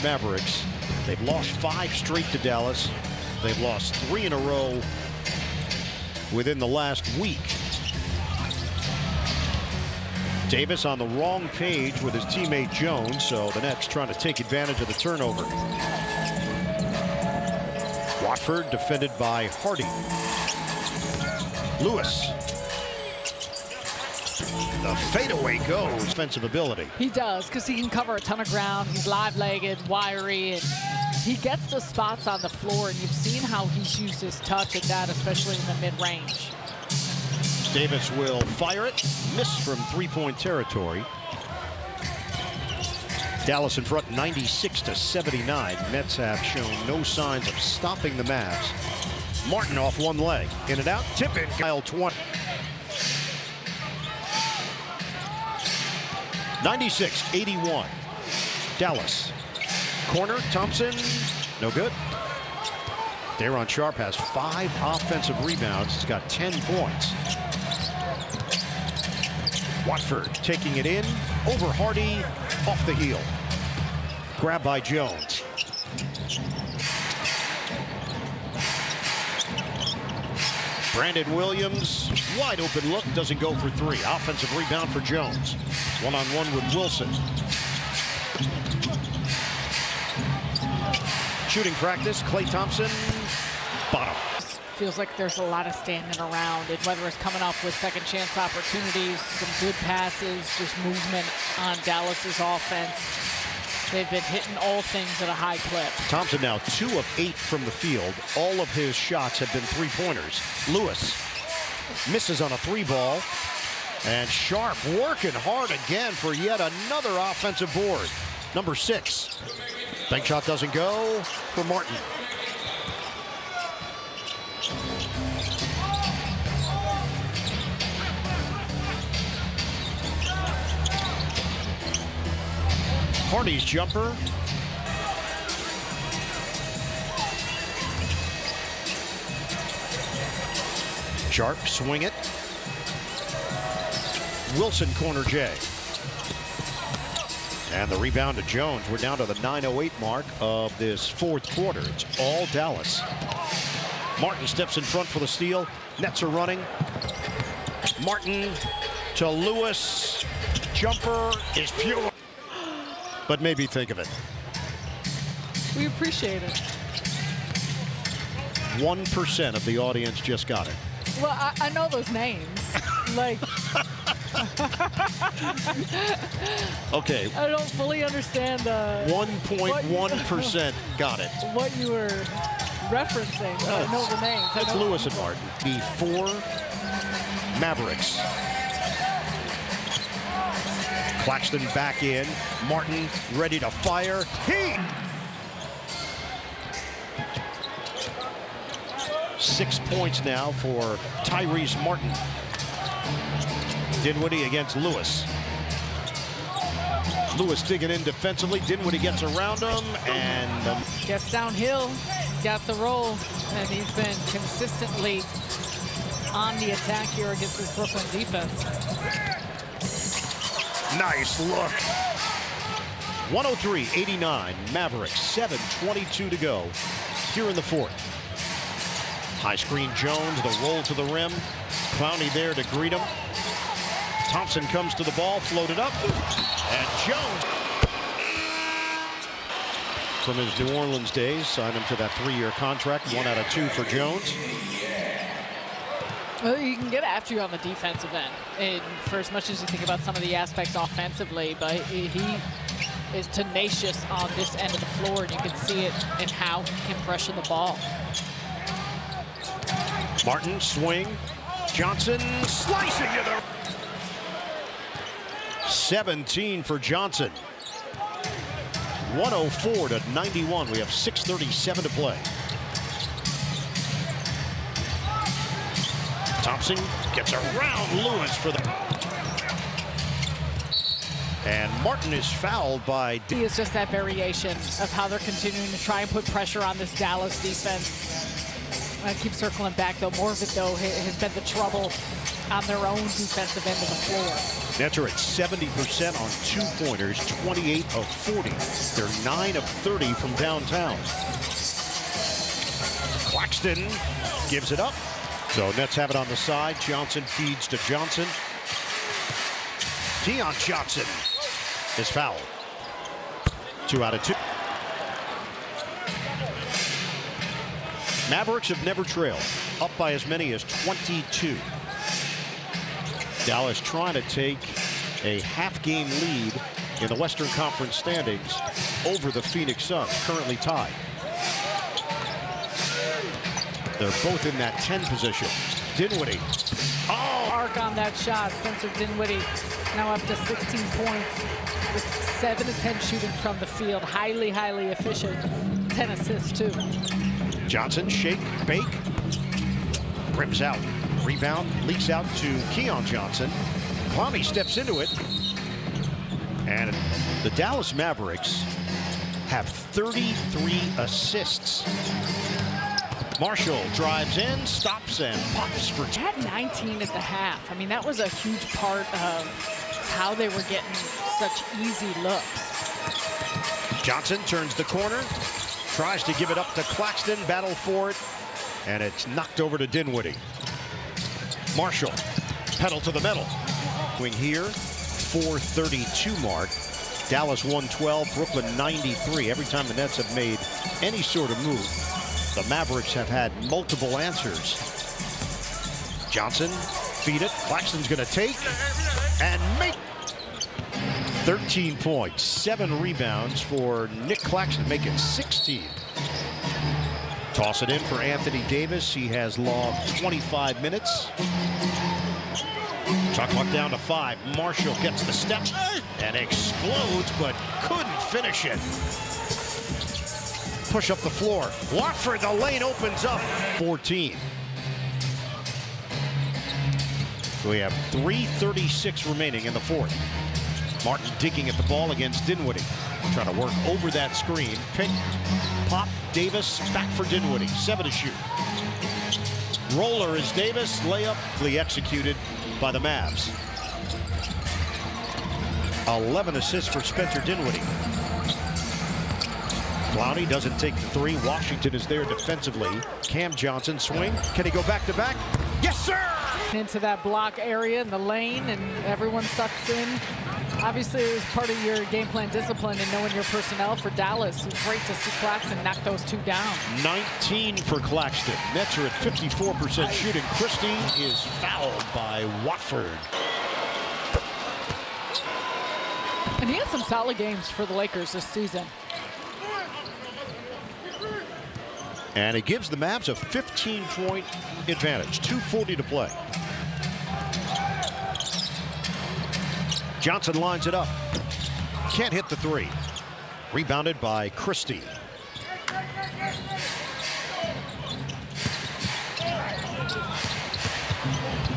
Mavericks. They've lost 5 straight to Dallas. They've lost 3 in a row within the last week. Davis on the wrong page with his teammate Jones, so the Nets trying to take advantage of the turnover. Watford defended by Hardy. Lewis. The fadeaway goes. Offensive ability. He does, because he can cover a ton of ground. He's live-legged, wiry, and he gets the spots on the floor, and you've seen how he's used his touch at that, especially in the mid-range. Davis will fire it. Miss from three-point territory. Dallas in front 96-79. Mets have shown no signs of stopping the Mavs. Martin off one leg. In and out. Tip in. Kyle 20. 96-81. Dallas. Corner. Thompson. No good. Daron Sharp has 5 offensive rebounds. He's got 10 points. Watford taking it in. Over Hardy. Off the heel. Grab by Jones. Brandon Williams. Wide open look. Doesn't go for 3. Offensive rebound for Jones. One-on-one with Wilson. Shooting practice. Klay Thompson. Bottom. Feels like there's a lot of standing around, and whether it's coming up with second chance opportunities, some good passes, just movement on Dallas's offense. They've been hitting all things at a high clip. Thompson now 2 of 8 from the field. All of his shots have been 3-pointers. Lewis misses on a 3-ball. And Sharp working hard again for yet another offensive board. Number 6. Bank shot doesn't go for Martin. Hardy's jumper. Sharp, swing it. Wilson corner J. And the rebound to Jones. We're down to the 9:08 mark of this 4th quarter. It's all Dallas. Martin steps in front for the steal. Nets are running. Martin to Lewis. Jumper is pure. But maybe think of it. We appreciate it. 1% of the audience just got it. Well, I know those names. Like, okay. I don't fully understand 1.1% got it. What you were referencing. But I know the names. It's Lewis and Martin. The 4 Mavericks. Claxton back in. Martin ready to fire. He 6 points now for Tyrese Martin. Dinwiddie against Lewis. Lewis digging in defensively. Dinwiddie gets around him and gets downhill, got the roll, and he's been consistently on the attack here against this Brooklyn defense. Nice look. 103-89. Mavericks. 7:22 to go here in the 4th. High screen Jones. The roll to the rim. Clowney there to greet him. Thompson comes to the ball. Floated up. And Jones. From his New Orleans days. Signed him to that 3-year contract. 1 out of 2 for Jones. Well, you can get after you on the defensive end, and for as much as you think about some of the aspects offensively, but he is tenacious on this end of the floor, and you can see it in how he can pressure the ball. Martin, swing. Johnson slicing to the 17 for Johnson. 104-91. We have 6:37 to play. Thompson gets around Lewis for the... And Martin is fouled by... He is just that variation of how they're continuing to try and put pressure on this Dallas defense. I keep circling back, though. More of it, though, has been the trouble on their own defensive end of the floor. Nets are at 70% on two-pointers, 28 of 40. They're 9 of 30 from downtown. Claxton gives it up. So Nets have it on the side. Johnson feeds to Johnson. Keon Johnson is fouled. 2 out of 2. Mavericks have never trailed, up by as many as 22. Dallas trying to take a half-game lead in the Western Conference standings over the Phoenix Suns, currently tied. They're both in that 10 position. Dinwiddie. Oh, arc on that shot. Spencer Dinwiddie now up to 16 points with 7 of 10 shooting from the field. Highly, highly efficient. 10 assists, too. Johnson, shake, bake. Rims out. Rebound, leaks out to Keon Johnson. Clowney steps into it. And the Dallas Mavericks have 33 assists. Marshall drives in, stops, and pops for... Had 19 at the half. I mean, that was a huge part of how they were getting such easy looks. Johnson turns the corner, tries to give it up to Claxton, battle for it, and it's knocked over to Dinwiddie. Marshall, pedal to the metal. Going here, 4:32 mark. Dallas 112, Brooklyn 93. Every time the Nets have made any sort of move, the Mavericks have had multiple answers. Johnson, feed it. Claxton's going to take and make. 13 points, 7 rebounds for Nick Claxton, making 16. Toss it in for Anthony Davis. He has logged 25 minutes. Shot clock down to 5. Marshall gets the step and explodes, but couldn't finish it. Push up the floor. Watford, the lane opens up. 14. We have 3:36 remaining in the fourth. Martin digging at the ball against Dinwiddie. Trying to work over that screen. Pick, pop, Davis, back for Dinwiddie. 7 to shoot. Roller is Davis. Layup, executed by the Mavs. 11 assists for Spencer Dinwiddie. Clowney doesn't take the 3. Washington is there defensively. Cam Johnson swing. Can he go back to back? Yes, sir! Into that block area in the lane, and everyone sucks in. Obviously, it was part of your game plan discipline and knowing your personnel for Dallas. It's great to see Claxton knock those 2 down. 19 for Claxton. Nets are at 54% shooting. Christie is fouled by Watford. And he had some solid games for the Lakers this season. And it gives the Mavs a 15-point advantage. 2:40 to play. Johnson lines it up. Can't hit the 3. Rebounded by Christie.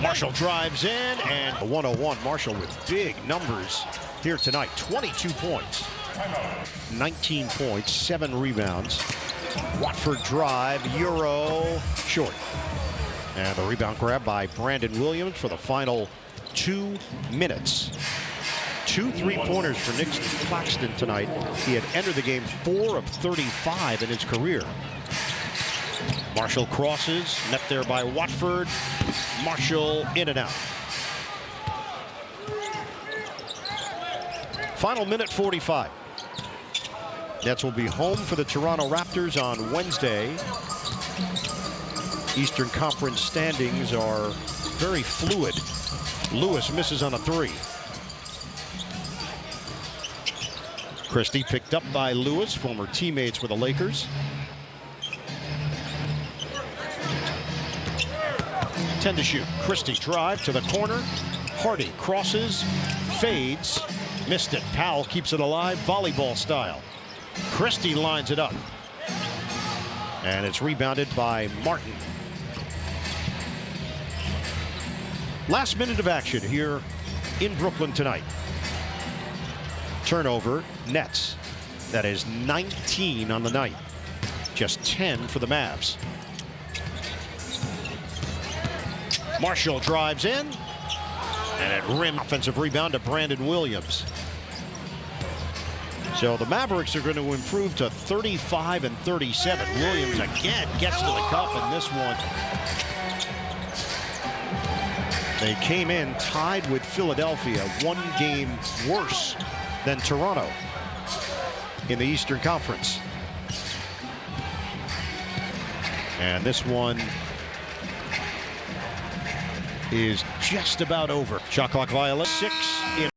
Marshall drives in, and a 101. Marshall with big numbers here tonight. 22 points. 19 points, 7 rebounds. Watford drive, Euro, short. And the rebound grab by Brandon Williams for the final 2 minutes. 2 3-pointers for Nick Claxton tonight. He had entered the game 4 of 35 in his career. Marshall crosses, met there by Watford. Marshall in and out. Final minute 45. Nets will be home for the Toronto Raptors on Wednesday. Eastern Conference standings are very fluid. Lewis misses on a 3. Christie picked up by Lewis, former teammates with the Lakers. 10 to shoot. Christie drive to the corner. Hardy crosses, fades, missed it. Powell keeps it alive, volleyball style. Christie lines it up. And it's rebounded by Martin. Last minute of action here in Brooklyn tonight. Turnover, Nets. That is 19 on the night. Just 10 for the Mavs. Marshall drives in. And at rim, offensive rebound to Brandon Williams. So the Mavericks are going to improve to 35 and 37. Williams again gets to the cup in this one. They came in tied with Philadelphia, one game worse than Toronto in the Eastern Conference. And this one is just about over. Shot clock violation, 6 in